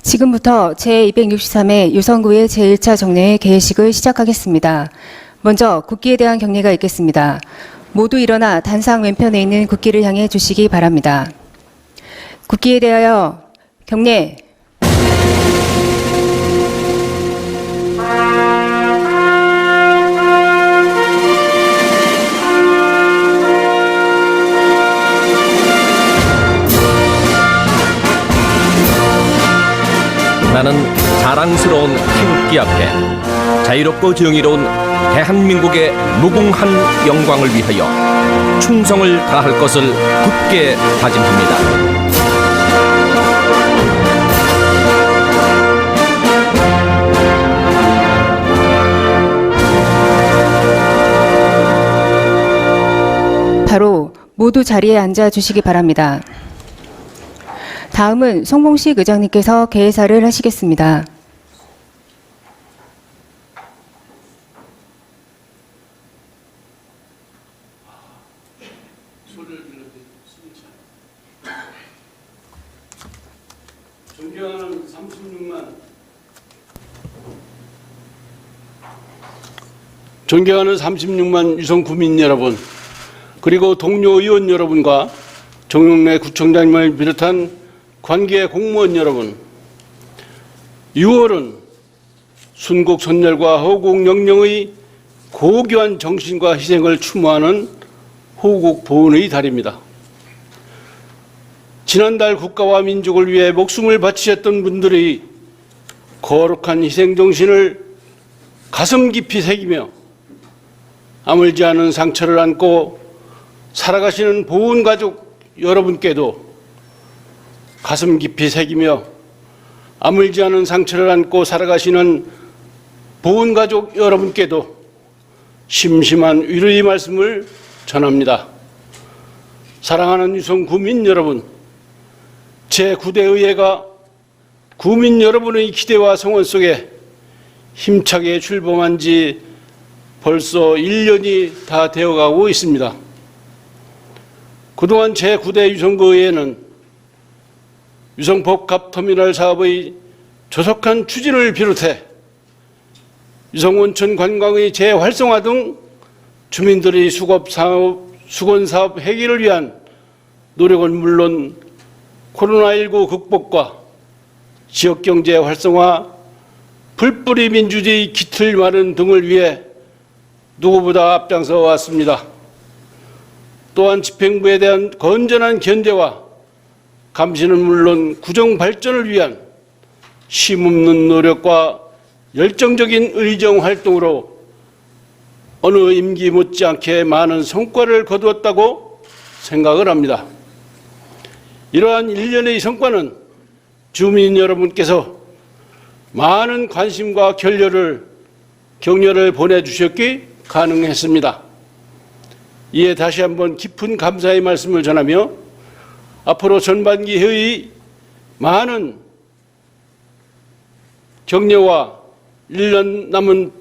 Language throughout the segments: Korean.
지금부터 제263회 유성구의 제1차 정례회 개회식을 시작하겠습니다. 먼저 국기에 대한 경례가 있겠습니다. 모두 일어나 단상 왼편에 있는 국기를 향해 주시기 바랍니다. 국기에 대하여 경례. 나는 자랑스러운 태극기 앞에 자유롭고 정의로운 대한민국의 무궁한 영광을 위하여 충성을 다할 것을 굳게 다짐합니다. 바로 모두 자리에 앉아 주시기 바랍니다. 다음은 송봉식 의장님께서 개회사를 하시겠습니다. 존경하는 36만 유성 구민 여러분, 그리고 동료 의원 여러분과 정용래 구청장님을 비롯한 관계 공무원 여러분, 6월은 순국 선열과 호국 영령의 고귀한 정신과 희생을 추모하는 호국 보훈의 달입니다. 지난달 국가와 민족을 위해 목숨을 바치셨던 분들의 거룩한 희생 정신을 가슴 깊이 새기며 아물지 않은 상처를 안고 살아가시는 보훈 가족 여러분께도 가슴 깊이 새기며 아물지 않은 상처를 안고 살아가시는 보훈 가족 여러분께도 심심한 위로의 말씀을 전합니다. 사랑하는 유성 구민 여러분, 제9대 의회가 구민 여러분의 기대와 성원 속에 힘차게 출범한 지 벌써 1년이 다 되어가고 있습니다. 그동안 제9대 유성구의회는 유성복합터미널 사업의 조속한 추진을 비롯해 유성온천 관광의 재활성화 등 주민들의 수건사업 해결을 위한 노력은 물론 코로나19 극복과 지역경제 활성화, 풀뿌리 민주주의 기틀 마련 등을 위해 누구보다 앞장서 왔습니다. 또한 집행부에 대한 건전한 견제와 감시는 물론 구정 발전을 위한 쉼없는 노력과 열정적인 의정 활동으로 어느 임기 못지않게 많은 성과를 거두었다고 생각을 합니다. 이러한 일련의 성과는 주민 여러분께서 많은 관심과 격려를 보내주셨기 가능했습니다. 이에 다시 한번 깊은 감사의 말씀을 전하며 앞으로 전반기 회의 많은 격려와 1년 남은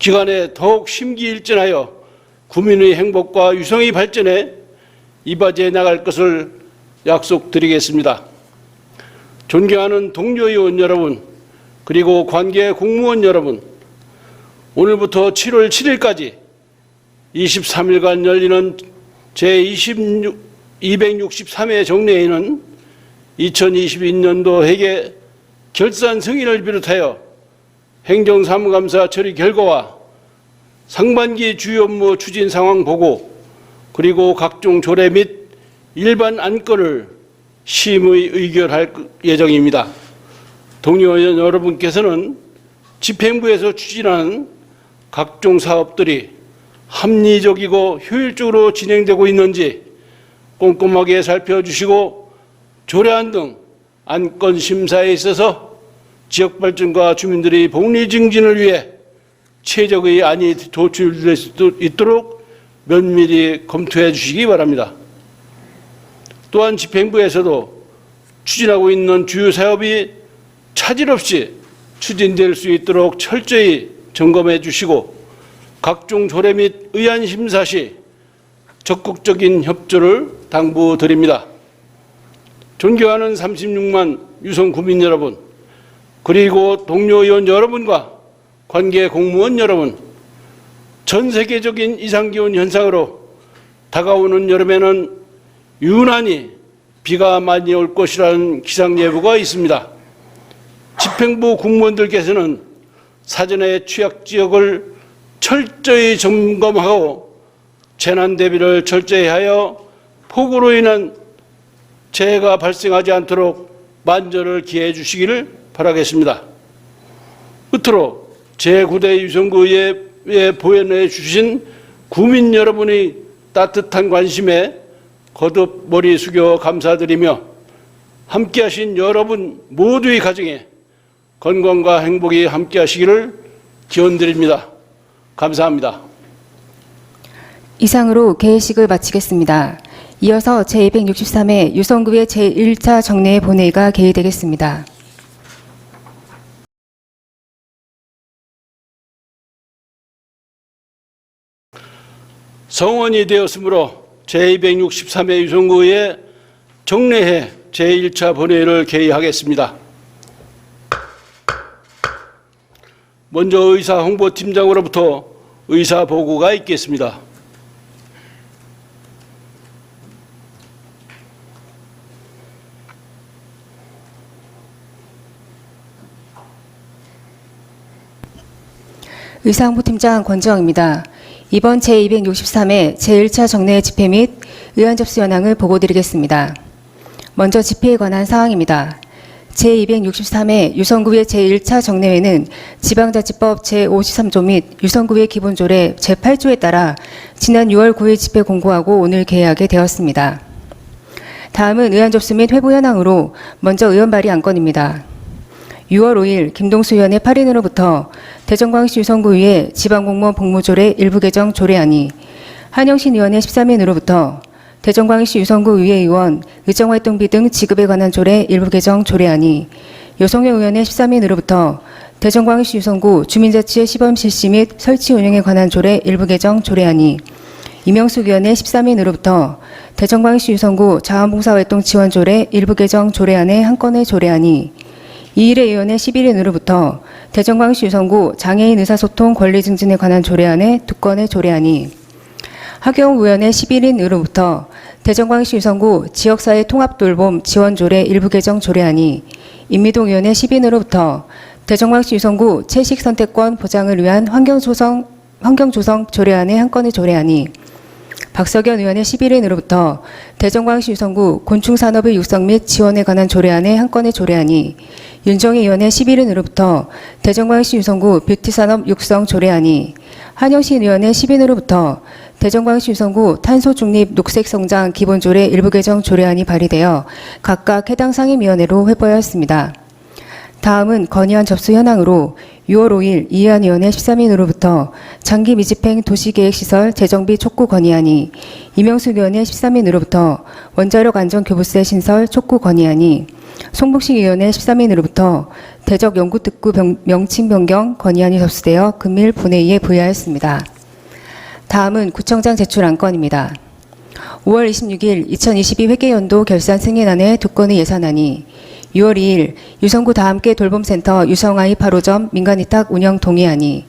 기간에 더욱 심기일전하여 구민의 행복과 유성의 발전에 이바지해 나갈 것을 약속드리겠습니다. 존경하는 동료 의원 여러분, 그리고 관계 공무원 여러분, 오늘부터 7월 7일까지 23일간 열리는 제263회 정례회는 2022년도 회계 결산 승인을 비롯하여 행정사무감사 처리 결과와 상반기 주요 업무 추진 상황 보고, 그리고 각종 조례 및 일반 안건을 심의 의결할 예정입니다. 동료 의원 여러분께서는 집행부에서 추진하는 각종 사업들이 합리적이고 효율적으로 진행되고 있는지 꼼꼼하게 살펴주시고 조례안 등 안건 심사에 있어서 지역 발전과 주민들의 복리 증진을 위해 최적의 안이 도출될 수 있도록 면밀히 검토해 주시기 바랍니다. 또한 집행부에서도 추진하고 있는 주요 사업이 차질 없이 추진될 수 있도록 철저히 점검해 주시고 각종 조례 및 의안 심사 시 적극적인 협조를 당부드립니다. 존경하는 36만 유성 구민 여러분, 그리고 동료 의원 여러분과 관계 공무원 여러분, 전 세계적인 이상기온 현상으로 다가오는 여름에는 유난히 비가 많이 올 것이라는 기상 예보가 있습니다. 집행부 공무원들께서는 사전에 취약 지역을 철저히 점검하고 재난 대비를 철저히 하여 폭우로 인한 재해가 발생하지 않도록 만전을 기해해 주시기를 바라겠습니다. 끝으로 제9대 유성구에 보연해 주신 구민 여러분의 따뜻한 관심에 거듭 머리 숙여 감사드리며 함께하신 여러분 모두의 가정에 건강과 행복이 함께하시기를 기원드립니다. 감사합니다. 이상으로 개회식을 마치겠습니다. 이어서 제263회 유성구의 제1차 정례 본회의가 개의되겠습니다. 성원이 되었으므로 제263회 유성구의 정례회 제1차 본회의를 개의하겠습니다. 먼저 의사 홍보팀장으로부터 의사 보고가 있겠습니다. 의사홍보팀장 권지영입니다. 이번 제263회 제1차 정례 집회 및 의안 접수 현황을 보고드리겠습니다. 먼저 집회에 관한 사항입니다. 제263회 유성구의 제1차 정례회는 지방자치법 제53조 및 유성구의 기본조례 제8조에 따라 지난 6월 9일 집회 공고하고 오늘 개회하게 되었습니다. 다음은 의안 접수 및 회부 현황으로 먼저 의원 발의 안건입니다. 6월 5일 김동수 의원의 8인으로부터 대전광역시 유성구의회 지방공무원 복무조례 일부 개정 조례안이, 한영신 의원의 13인으로부터 대전광역시 유성구의회 의원 의정활동비 등 지급에 관한 조례 일부 개정 조례안이, 여성영 의원의 13인으로부터 대전광역시 유성구 주민자치의 시범 실시 및 설치 운영에 관한 조례 일부 개정 조례안이, 이명숙 의원의 13인으로부터 대전광역시 유성구 자원봉사활동 지원 조례 일부 개정 조례안의 한 건의 조례안이, 이일의 의원의 11인으로부터 대전광역시 유성구 장애인 의사소통 권리 증진에 관한 조례안의 두 건의 조례안이, 하경욱 의원의 11인으로부터 대전광역시 유성구 지역사회 통합돌봄 지원조례 일부 개정 조례안이, 임미동 의원의 10인으로부터 대전광역시 유성구 채식선택권 보장을 위한 환경조성 조례안의 한 건의 조례안이, 박석연 의원의 11인으로부터 대전광역시 유성구 곤충산업의 육성 및 지원에 관한 조례안의 한 건의 조례안이, 윤정희 의원의 11인으로부터 대전광역시 유성구 뷰티산업 육성 조례안이, 한영신 의원의 10인으로부터 대전광역시 유성구 탄소중립 녹색성장 기본조례 일부 개정 조례안이 발의되어 각각 해당 상임위원회로 회부하였습니다. 다음은 건의안 접수 현황으로 6월 5일 이해한 의원의 13인으로부터 장기 미집행 도시계획시설 재정비 촉구 건의안이, 이명숙 의원의 13인으로부터 원자력 안전교부세 신설 촉구 건의안이, 송복식 의원의 13인으로부터 대적 연구특구 명칭 변경 건의안이 접수되어 금일 본회의에 부의하였습니다. 다음은 구청장 제출 안건입니다. 5월 26일 2022 회계연도 결산 승인안의 두 건의 예산안이, 6월 2일 유성구 다함께 돌봄센터 유성아이 8호점 민간위탁 운영 동의안이,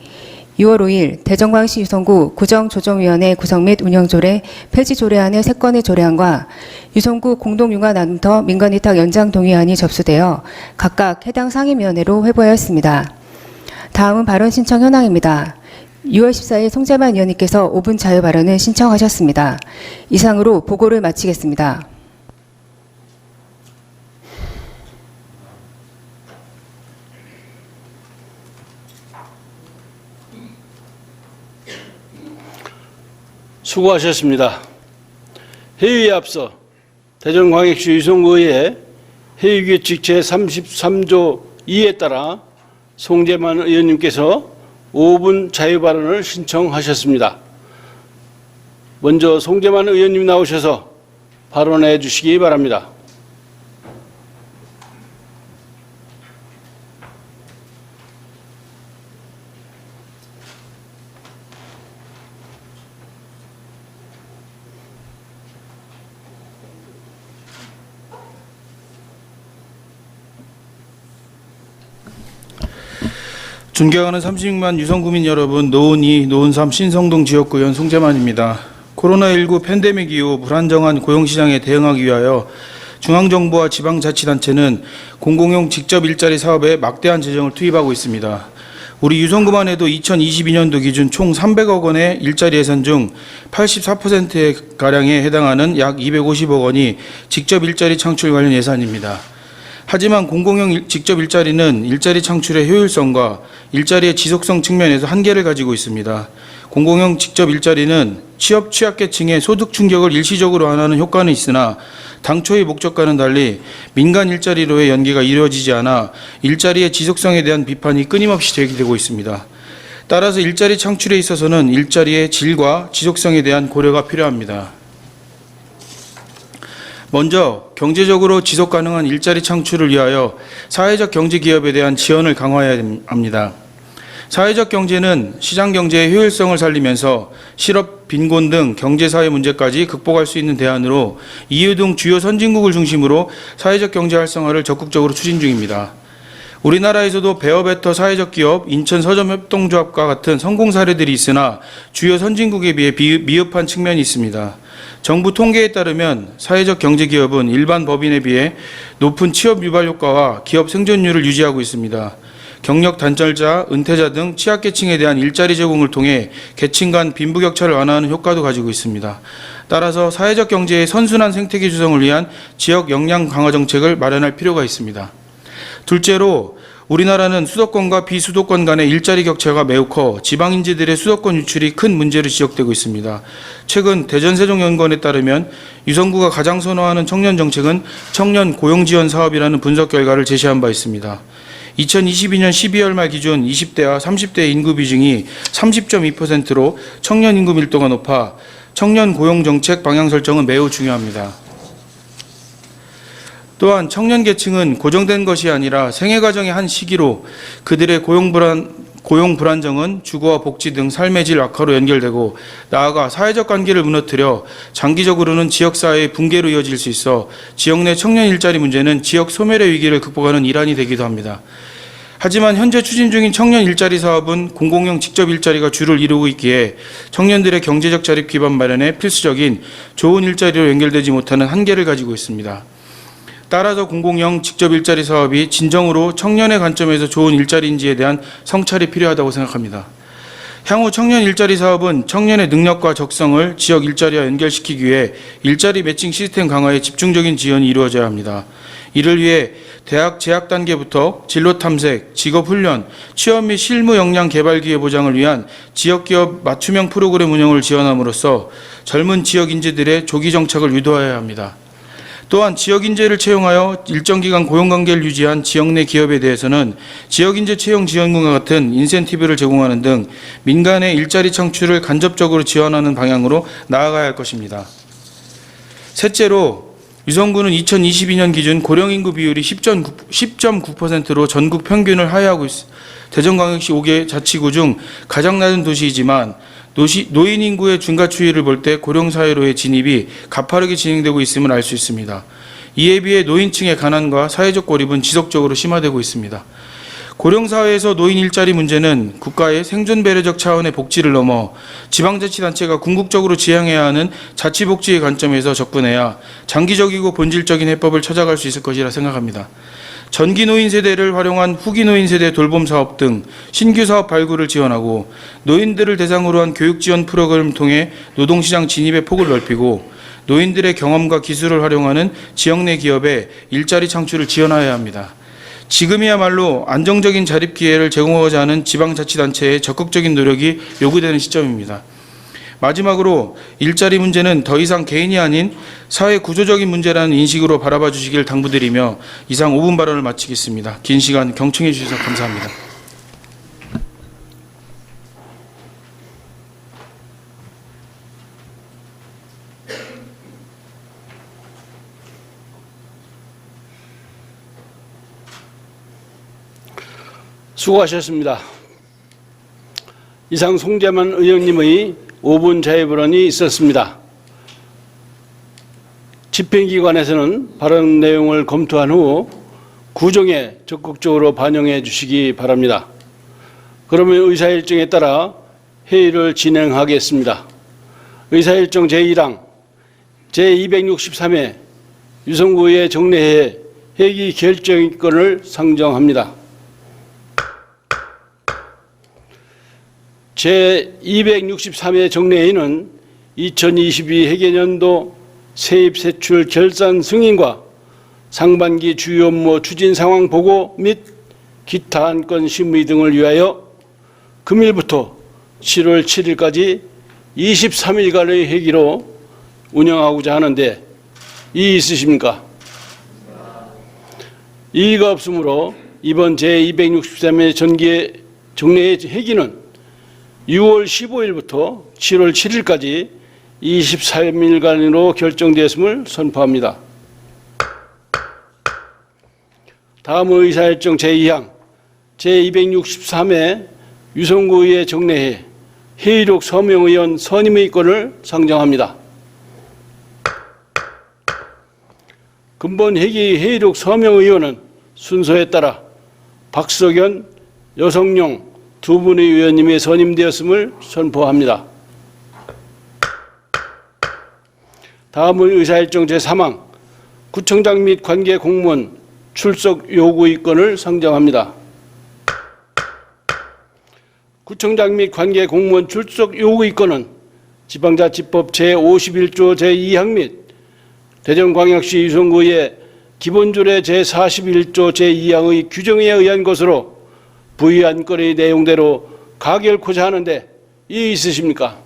6월 5일 대전광역시 유성구 구정조정위원회 구성 및 운영조례 폐지조례안의 세 건의 조례안과 유성구 공동융화나눔터 민간위탁 연장 동의안이 접수되어 각각 해당 상임위원회로 회부하였습니다. 다음은 발언 신청 현황입니다. 6월 14일 송재만 의원님께서 5분 자유 발언을 신청하셨습니다. 이상으로 보고를 마치겠습니다. 수고하셨습니다. 회의에 앞서 대전광역시 유성구의 회의규칙 제33조 2에 따라 송재만 의원님께서 5분 자유 발언을 신청하셨습니다. 먼저 송재만 의원님 나오셔서 발언해 주시기 바랍니다. 존경하는 36만 유성구민 여러분, 노은 2, 노은 3 신성동 지역구의원 송재만입니다. 코로나19 팬데믹 이후 불안정한 고용시장에 대응하기 위하여 중앙정부와 지방자치단체는 공공용 직접 일자리 사업에 막대한 재정을 투입하고 있습니다. 우리 유성구만 해도 2022년도 기준 총 300억 원의 일자리 예산 중 84%가량에 해당하는 약 250억 원이 직접 일자리 창출 관련 예산입니다. 하지만 공공용 직접 일자리는 일자리 창출의 효율성과 일자리의 지속성 측면에서 한계를 가지고 있습니다. 공공용 직접 일자리는 취업 취약계층의 소득 충격을 일시적으로 완화하는 효과는 있으나 당초의 목적과는 달리 민간 일자리로의 연계가 이루어지지 않아 일자리의 지속성에 대한 비판이 끊임없이 제기되고 있습니다. 따라서 일자리 창출에 있어서는 일자리의 질과 지속성에 대한 고려가 필요합니다. 먼저 경제적으로 지속 가능한 일자리 창출을 위하여 사회적 경제 기업에 대한 지원을 강화해야 합니다. 사회적 경제는 시장 경제의 효율성을 살리면서 실업, 빈곤 등 경제사회 문제까지 극복할 수 있는 대안으로 EU 등 주요 선진국을 중심으로 사회적 경제 활성화를 적극적으로 추진 중입니다. 우리나라에서도 베어베터 사회적 기업, 인천 서점 협동조합과 같은 성공 사례들이 있으나 주요 선진국에 비해 미흡한 측면이 있습니다. 정부 통계에 따르면 사회적 경제 기업은 일반 법인에 비해 높은 취업 유발 효과와 기업 생존율을 유지하고 있습니다. 경력 단절자, 은퇴자 등 취약계층에 대한 일자리 제공을 통해 계층 간 빈부격차를 완화하는 효과도 가지고 있습니다. 따라서 사회적 경제의 선순환 생태계 조성을 위한 지역 역량 강화 정책을 마련할 필요가 있습니다. 둘째로 우리나라는 수도권과 비수도권 간의 일자리 격차가 매우 커 지방 인재들의 수도권 유출이 큰 문제로 지적되고 있습니다. 최근 대전세종연구원에 따르면 유성구가 가장 선호하는 청년 정책은 청년 고용지원 사업이라는 분석 결과를 제시한 바 있습니다. 2022년 12월 말 기준 20대와 30대 인구 비중이 30.2%로 청년 인구 밀도가 높아 청년 고용 정책 방향 설정은 매우 중요합니다. 또한 청년 계층은 고정된 것이 아니라 생애 과정의 한 시기로 그들의 고용 불안정은 주거와 복지 등 삶의 질 악화로 연결되고 나아가 사회적 관계를 무너뜨려 장기적으로는 지역사회의 붕괴로 이어질 수 있어 지역 내 청년 일자리 문제는 지역 소멸의 위기를 극복하는 일환이 되기도 합니다. 하지만 현재 추진 중인 청년 일자리 사업은 공공용 직접 일자리가 주를 이루고 있기에 청년들의 경제적 자립 기반 마련에 필수적인 좋은 일자리로 연결되지 못하는 한계를 가지고 있습니다. 따라서 공공형 직접 일자리 사업이 진정으로 청년의 관점에서 좋은 일자리인지에 대한 성찰이 필요하다고 생각합니다. 향후 청년 일자리 사업은 청년의 능력과 적성을 지역 일자리와 연결시키기 위해 일자리 매칭 시스템 강화에 집중적인 지원이 이루어져야 합니다. 이를 위해 대학 재학 단계부터 진로 탐색, 직업 훈련, 취업 및 실무 역량 개발 기회 보장을 위한 지역 기업 맞춤형 프로그램 운영을 지원함으로써 젊은 지역 인재들의 조기 정착을 유도해야 합니다. 또한 지역 인재를 채용하여 일정 기간 고용관계를 유지한 지역 내 기업에 대해서는 지역 인재 채용 지원금과 같은 인센티브를 제공하는 등 민간의 일자리 창출을 간접적으로 지원하는 방향으로 나아가야 할 것입니다. 셋째로 유성구는 2022년 기준 고령인구 비율이 10.9%로 전국 평균을 하회하고 있습니다. 대전광역시 5개 자치구 중 가장 낮은 도시이지만 노인 인구의 증가 추이를 볼 때 고령사회로의 진입이 가파르게 진행되고 있음을 알 수 있습니다. 이에 비해 노인층의 가난과 사회적 고립은 지속적으로 심화되고 있습니다. 고령사회에서 노인 일자리 문제는 국가의 생존 배려적 차원의 복지를 넘어 지방자치단체가 궁극적으로 지향해야 하는 자치복지의 관점에서 접근해야 장기적이고 본질적인 해법을 찾아갈 수 있을 것이라 생각합니다. 전기 노인 세대를 활용한 후기 노인 세대 돌봄 사업 등 신규 사업 발굴을 지원하고 노인들을 대상으로 한 교육 지원 프로그램을 통해 노동시장 진입의 폭을 넓히고 노인들의 경험과 기술을 활용하는 지역 내 기업의 일자리 창출을 지원하여야 합니다. 지금이야말로 안정적인 자립 기회를 제공하고자 하는 지방자치단체의 적극적인 노력이 요구되는 시점입니다. 마지막으로 일자리 문제는 더 이상 개인이 아닌 사회 구조적인 문제라는 인식으로 바라봐 주시길 당부드리며 이상 5분 발언을 마치겠습니다. 긴 시간 경청해 주셔서 감사합니다. 수고하셨습니다. 이상 송재만 의원님의 5분 자유발언이 있었습니다. 집행기관에서는 발언 내용을 검토한 후 구정에 적극적으로 반영해 주시기 바랍니다. 그러면 의사일정에 따라 회의를 진행하겠습니다. 의사일정 제1항 제263회 유성구의 정례회 회기 결정권을 상정합니다. 제263회 정례회는 2022 회계년도 세입세출 결산 승인과 상반기 주요 업무 추진 상황 보고 및 기타 안건 심의 등을 위하여 금일부터 7월 7일까지 23일간의 회기로 운영하고자 하는데 이의 있으십니까? 이의가 없으므로 이번 제263회 정례회 회기는 6월 15일부터 7월 7일까지 23일간으로 결정되었음을 선포합니다. 다음은 의사일정 제2항 제263회 유성구의 정례회 회의록 서명의원 선임의 건을 상정합니다. 근본 회기 회의록 서명의원은 순서에 따라 박석연, 여성용 두 분의 의원님이 선임되었음을 선포합니다. 다음은 의사일정 제3항 구청장 및 관계 공무원 출석 요구의 건을 상정합니다. 구청장 및 관계 공무원 출석 요구의 건은 지방자치법 제51조 제2항 및 대전광역시 유성구의 기본조례 제41조 제2항의 규정에 의한 것으로 부의한 건의 내용대로 가결코자 하는데 이의 있으십니까?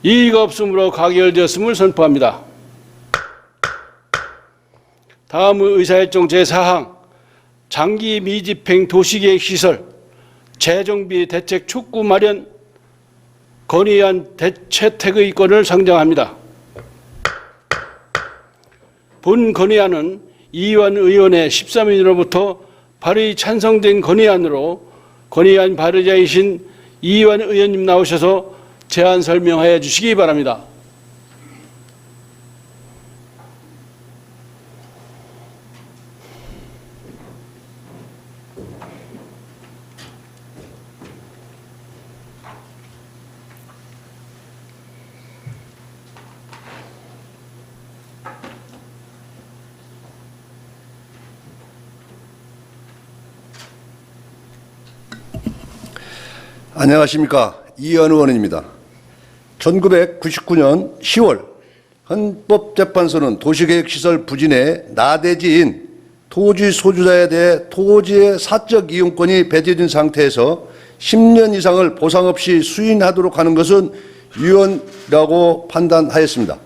이의가 없으므로 가결되었음을 선포합니다. 다음은 의사일정 제4항 장기 미집행 도시계획 시설 재정비 대책 촉구 마련 건의안 채택의 건을 상정합니다. 본 건의안은 이완 의원의 13일로부터 발의 찬성된 건의안으로 건의안 발의자이신 이완 의원님 나오셔서 제안 설명하여 주시기 바랍니다. 안녕하십니까. 이현 의원입니다. 1999년 10월 헌법재판소는 도시계획시설 부진의 나대지인 토지 소유자에 대해 토지의 사적 이용권이 배제된 상태에서 10년 이상을 보상 없이 수인하도록 하는 것은 유연하다고 판단하였습니다.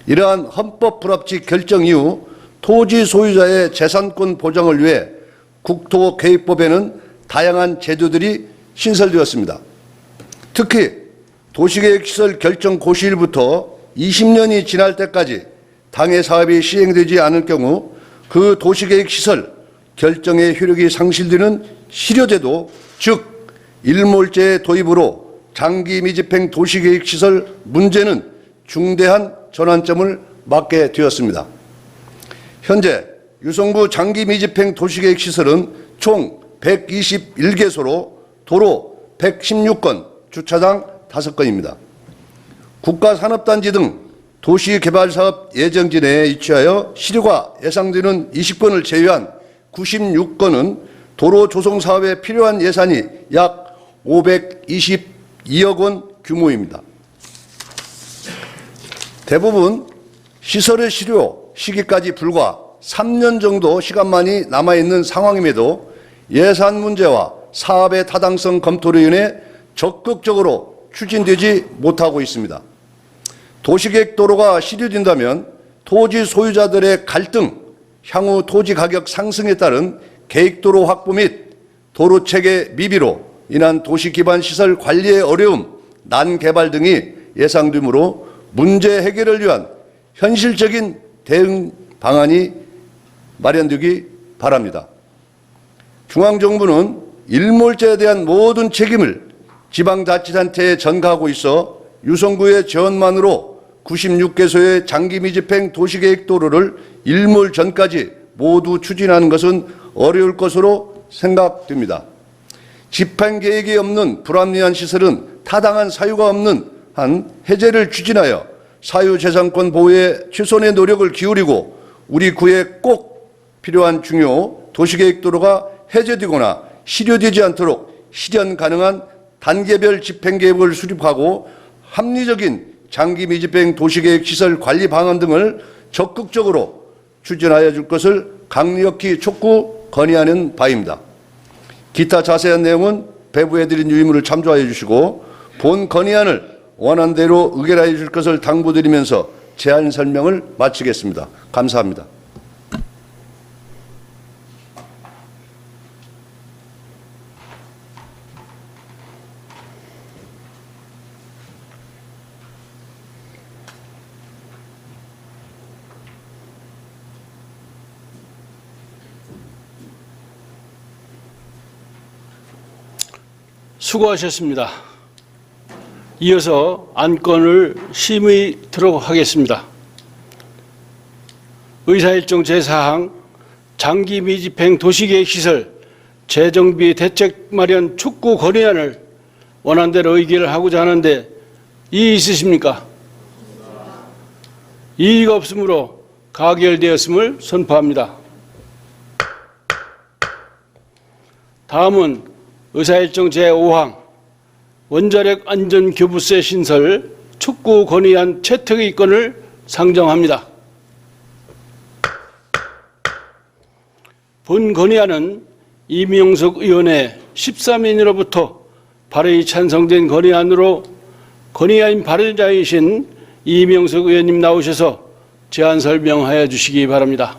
이러한 헌법 불합치 결정 이후 토지 소유자의 재산권 보장을 위해 국토계획법에는 다양한 제도들이 신설되었습니다. 특히 도시계획시설 결정 고시일부터 20년이 지날 때까지 당해 사업이 시행되지 않을 경우 그 도시계획시설 결정의 효력이 상실되는 실효제도, 즉 일몰제의 도입으로 장기 미집행 도시계획시설 문제는 중대한 전환점을 맞게 되었습니다. 현재 유성구 장기 미집행 도시계획시설은 총 121개소로 도로 116건, 주차장 5건입니다. 국가산업단지 등 도시개발사업 예정지내에 위치하여 실효가 예상되는 20건을 제외한 96건은 도로 조성 사업에 필요한 예산이 약 522억 원 규모입니다. 대부분 시설의 실효 시기까지 불과 3년 정도 시간만이 남아있는 상황임에도 예산 문제와 사업의 타당성 검토로 인해 적극적으로 추진되지 못하고 있습니다. 도시계획 도로가 실효된다면 토지 소유자들의 갈등, 향후 토지 가격 상승에 따른 계획도로 확보 및 도로체계 미비로 인한 도시 기반 시설 관리의 어려움, 난개발 등이 예상되므로 문제 해결을 위한 현실적인 대응 방안이 마련되기 바랍니다. 중앙정부는 일몰제에 대한 모든 책임을 지방자치단체에 전가하고 있어 유성구의 지원만으로 96개소의 장기 미집행 도시계획 도로를 일몰 전까지 모두 추진하는 것은 어려울 것으로 생각됩니다. 집행계획이 없는 불합리한 시설은 타당한 사유가 없는 한 해제를 추진하여 사유재산권 보호에 최선의 노력을 기울이고 우리 구에 꼭 필요한 중요 도시계획도로가 해제되거나 실효되지 않도록 실현 가능한 단계별 집행계획을 수립하고 합리적인 장기 미집행 도시계획 시설 관리 방안 등을 적극적으로 추진하여 줄 것을 강력히 촉구 건의하는 바입니다. 기타 자세한 내용은 배부해드린 유의문을 참조하여 주시고 본 건의안을 원하는 대로 의결하여 줄 것을 당부드리면서 제안 설명을 마치겠습니다. 감사합니다. 수고하셨습니다. 이어서 안건을 심의하도록 하겠습니다. 의사일정 제4항 장기 미집행 도시계획 시설 재정비 대책 마련 촉구 건의안을 원안대로 의결을 하고자 하는데 이의 있으십니까? 이의가 없으므로 가결되었음을 선포합니다. 다음은 의사일정 제5항 원자력 안전교부세 신설 촉구 건의안 채택의 건을 상정합니다. 본 건의안은 이명석 의원의 13인으로부터 발의이 찬성된 건의안으로 건의안 발의자이신 이명석 의원님 나오셔서 제안 설명하여 주시기 바랍니다.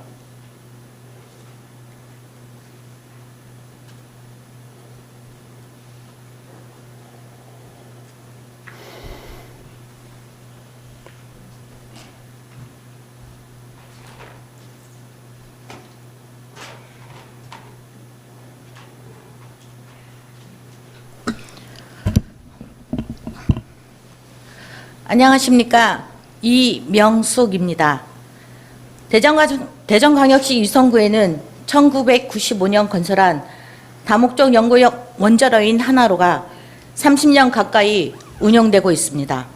안녕하십니까. 이명숙입니다. 대전광역시 유성구에는 1995년 건설한 다목적 연구용 원자로인 하나로가 30년 가까이 운영되고 있습니다.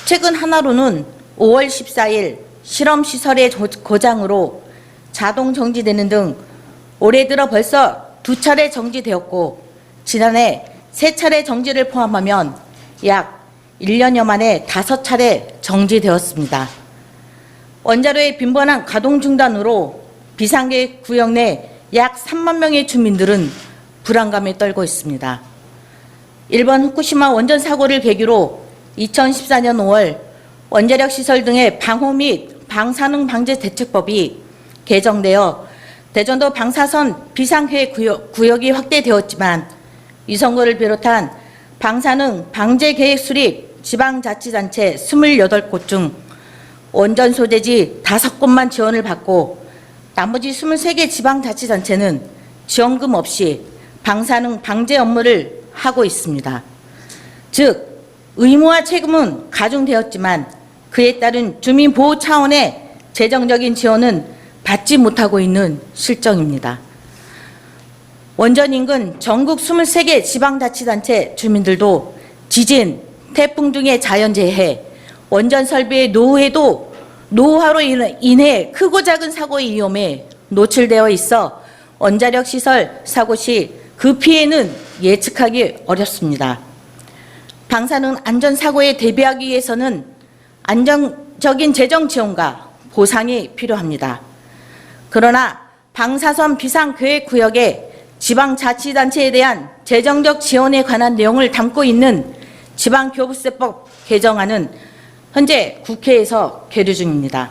최근 하나로는 5월 14일 실험시설의 고장으로 자동 정지되는 등 올해 들어 벌써 2차례 정지되었고 지난해 3차례 정지를 포함하면 약 1년여 만에 5차례 정지되었습니다. 원자로의 빈번한 가동 중단으로 비상계획 구역 내 약 3만 명의 주민들은 불안감에 떨고 있습니다. 일본 후쿠시마 원전 사고를 계기로 2014년 5월 원자력 시설 등의 방호 및 방사능 방제 대책법이 개정되어 대전도 방사선 비상계획 구역이 확대되었지만 유성구를 비롯한 방사능 방제 계획 수립 지방자치단체 28곳 중 원전 소재지 5곳만 지원을 받고 나머지 23개 지방자치단체는 지원금 없이 방사능 방제 업무를 하고 있습니다. 즉 의무와 책임은 가중되었지만 그에 따른 주민보호 차원의 재정적인 지원은 받지 못하고 있는 실정입니다. 원전 인근 전국 23개 지방자치단체 주민들도 지진, 태풍 등의 자연재해, 원전 설비의 노후화로 인해 크고 작은 사고의 위험에 노출되어 있어 원자력 시설 사고 시 그 피해는 예측하기 어렵습니다. 방사능 안전사고에 대비하기 위해서는 안정적인 재정 지원과 보상이 필요합니다. 그러나 방사선 비상계획구역에 지방자치단체에 대한 재정적 지원에 관한 내용을 담고 있는 지방교부세법 개정안은 현재 국회에서 계류 중입니다.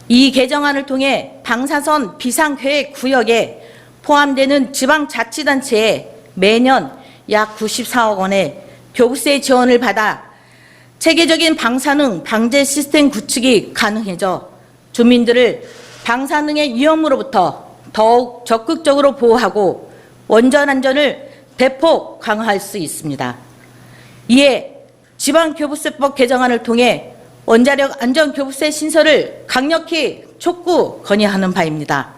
이 개정안을 통해 방사선 비상계획구역에 포함되는 지방자치단체에 매년 약 94억 원의 교부세 지원을 받아 체계적인 방사능 방제 시스템 구축이 가능해져 주민들을 방사능의 위험으로부터 더욱 적극적으로 보호하고 원전 안전을 대폭 강화할 수 있습니다. 이에 지방교부세법 개정안을 통해 원자력 안전교부세 신설을 강력히 촉구 건의하는 바입니다.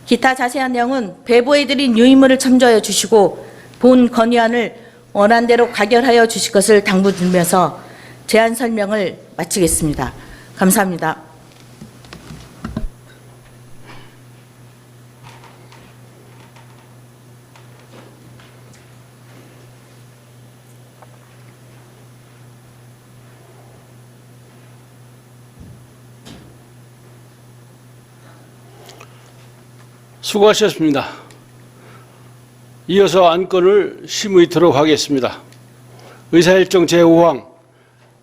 기타 자세한 내용은 배부해드린 유인물을 첨부하여 주시고 본 건의안을 원안대로 가결하여 주실 것을 당부드리면서 제안 설명을 마치겠습니다. 감사합니다. 수고하셨습니다. 이어서 안건을 심의토록 하겠습니다. 의사일정 제5항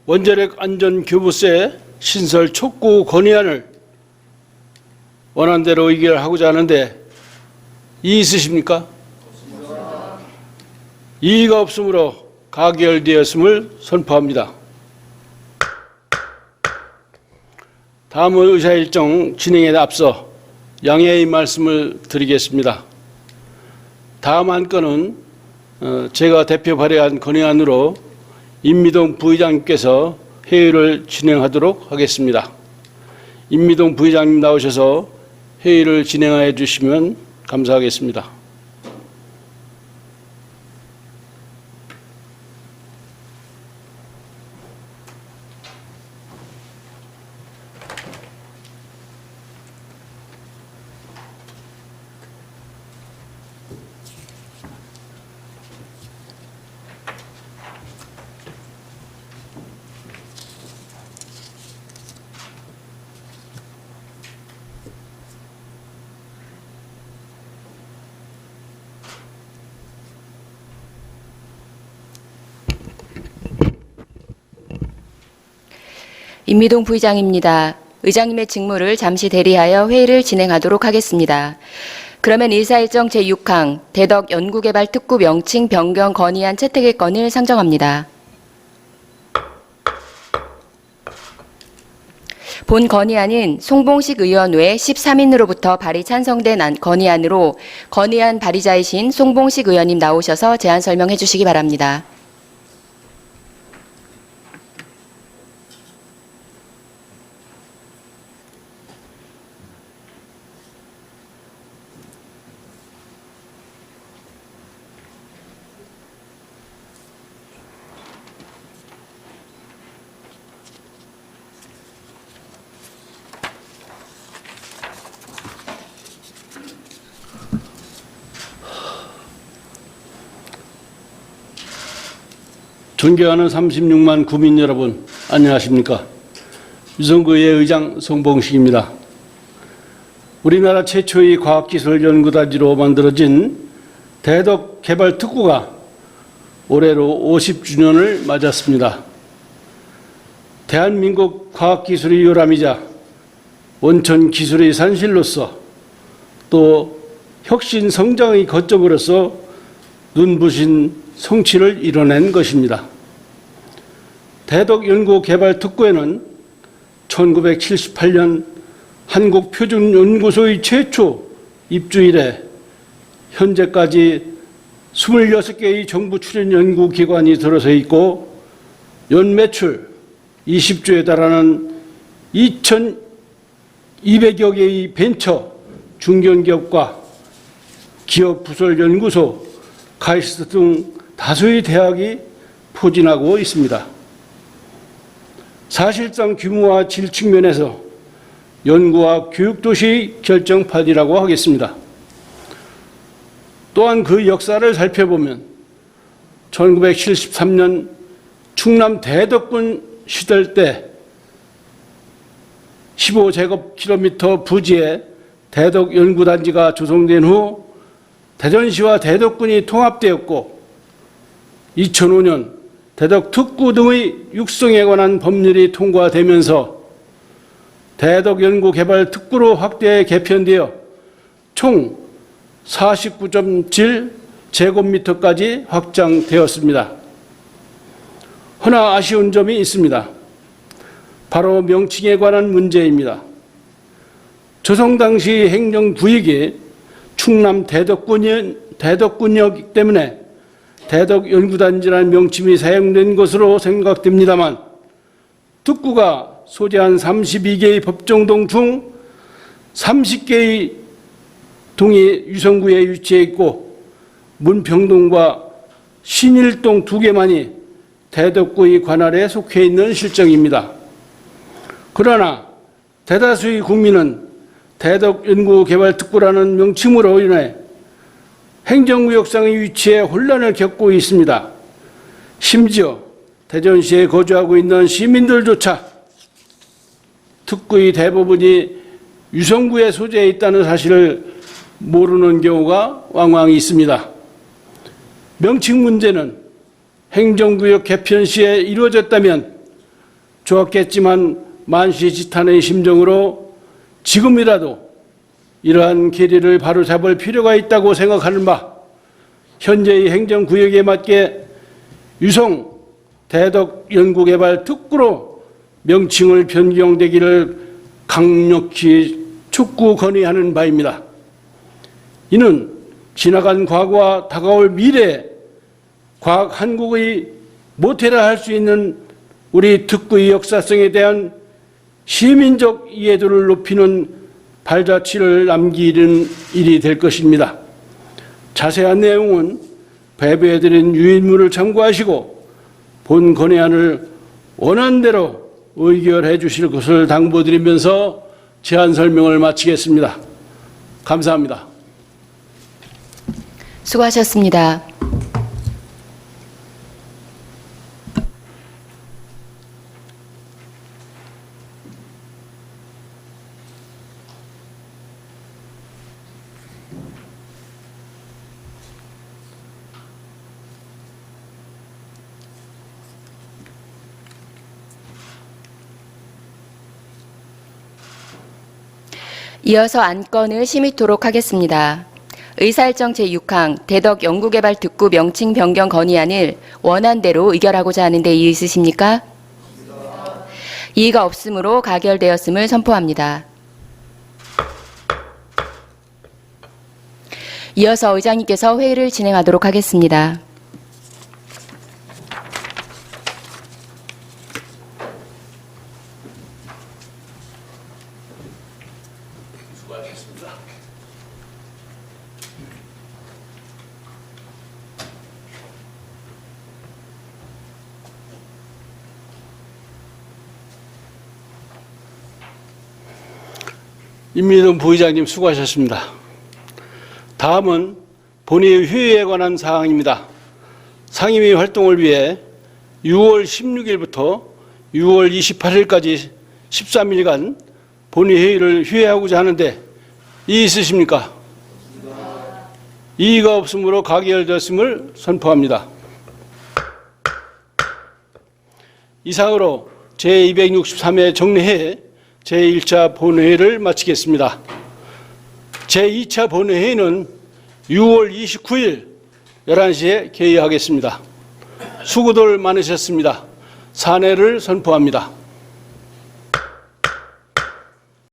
원자력 안전교부세 신설 촉구 건의안을 원안대로 의결하고자 하는데 이의 있으십니까? 이의가 없으므로 가결되었음을 선포합니다. 다음은 의사일정 진행에 앞서 양해의 말씀을 드리겠습니다. 다음 안건은 제가 대표 발의한 건의안으로 임미동 부의장님께서 회의를 진행하도록 하겠습니다. 임미동 부의장님 나오셔서 회의를 진행해 주시면 감사하겠습니다. 임미동 부의장입니다. 의장님의 직무를 잠시 대리하여 회의를 진행하도록 하겠습니다. 그러면 의사일정 제6항 대덕 연구개발 특구 명칭 변경 건의안 채택의 건을 상정합니다. 본 건의안은 송봉식 의원 외 13인으로부터 발의 찬성된 건의안으로 건의안 발의자이신 송봉식 의원님 나오셔서 제안 설명해 주시기 바랍니다. 존경하는 36만 구민 여러분, 안녕하십니까? 유성구의 의장 송봉식입니다. 우리나라 최초의 과학기술연구단지로 만들어진 대덕 개발 특구가 올해로 50주년을 맞았습니다. 대한민국 과학기술의 요람이자 원천 기술의 산실로서 또 혁신 성장의 거점으로서 눈부신 성취를 이뤄낸 것입니다. 대덕연구개발특구에는 1978년 한국표준연구소의 최초 입주 이래 현재까지 26개의 정부 출연 연구기관이 들어서 있고 연매출 20조에 달하는 2,200여 개의 벤처 중견기업과 기업 부설 연구소, 가이스트 등 다수의 대학이 포진하고 있습니다. 사실상 규모와 질 측면에서 연구와 교육도시 결정판이라고 하겠습니다. 또한 그 역사를 살펴보면 1973년 충남 대덕군 시절 때 15제곱킬로미터 부지에 대덕연구단지가 조성된 후 대전시와 대덕군이 통합되었고 2005년 대덕특구 등의 육성에 관한 법률이 통과되면서 대덕연구개발특구로 확대 개편되어 총 49.7제곱미터까지 확장되었습니다. 허나 아쉬운 점이 있습니다. 바로 명칭에 관한 문제입니다. 조성 당시 행정구역이 충남 대덕군이었기 때문에 대덕연구단지라는 명칭이 사용된 것으로 생각됩니다만 특구가 소재한 32개의 법정동 중 30개의 유성구에 위치해 있고 문평동과 신일동 두 개만이 대덕구의 관할에 속해 있는 실정입니다. 그러나 대다수의 국민은 대덕연구개발특구라는 명칭으로 인해 행정구역상의 위치에 혼란을 겪고 있습니다. 심지어 대전시에 거주하고 있는 시민들조차 특구의 대부분이 유성구에 소재해 있다는 사실을 모르는 경우가 왕왕 있습니다. 명칭 문제는 행정구역 개편 시에 이루어졌다면 좋았겠지만 만시지탄의 심정으로 지금이라도 이러한 계리를 바로잡을 필요가 있다고 생각하는 바, 현재의 행정구역에 맞게 유성 대덕연구개발특구로 명칭을 변경되기를 강력히 촉구 건의하는 바입니다. 이는 지나간 과거와 다가올 미래에 과학 한국의 모태라 할 수 있는 우리 특구의 역사성에 대한 시민적 이해도를 높이는 발자취를 남기는 일이 될 것입니다. 자세한 내용은 배부해드린 유인물을 참고하시고 본 건의안을 원안대로 의결해 주실 것을 당부드리면서 제안 설명을 마치겠습니다. 감사합니다. 수고하셨습니다. 이어서 안건을 심의토록 하겠습니다. 의사일정 제6항 대덕연구개발특구 명칭 변경 건의안을 원안대로 의결하고자 하는데 이의 있으십니까? 이의가 없으므로 가결되었음을 선포합니다. 이어서 의장님께서 회의를 진행하도록 하겠습니다. 임민동 부의장님 수고하셨습니다. 다음은 본회의 회의에 관한 사항입니다. 상임위 활동을 위해 6월 16일부터 6월 28일까지 13일간 본회의를 회의하고자 하는데 이의 있으십니까? 이의가 없으므로 가결되었음을 선포합니다. 이상으로 제263회 정례회 제1차 본회의를 마치겠습니다. 제2차 본회의는 6월 29일 11시에 개의하겠습니다. 수고들 많으셨습니다. 산회를 선포합니다.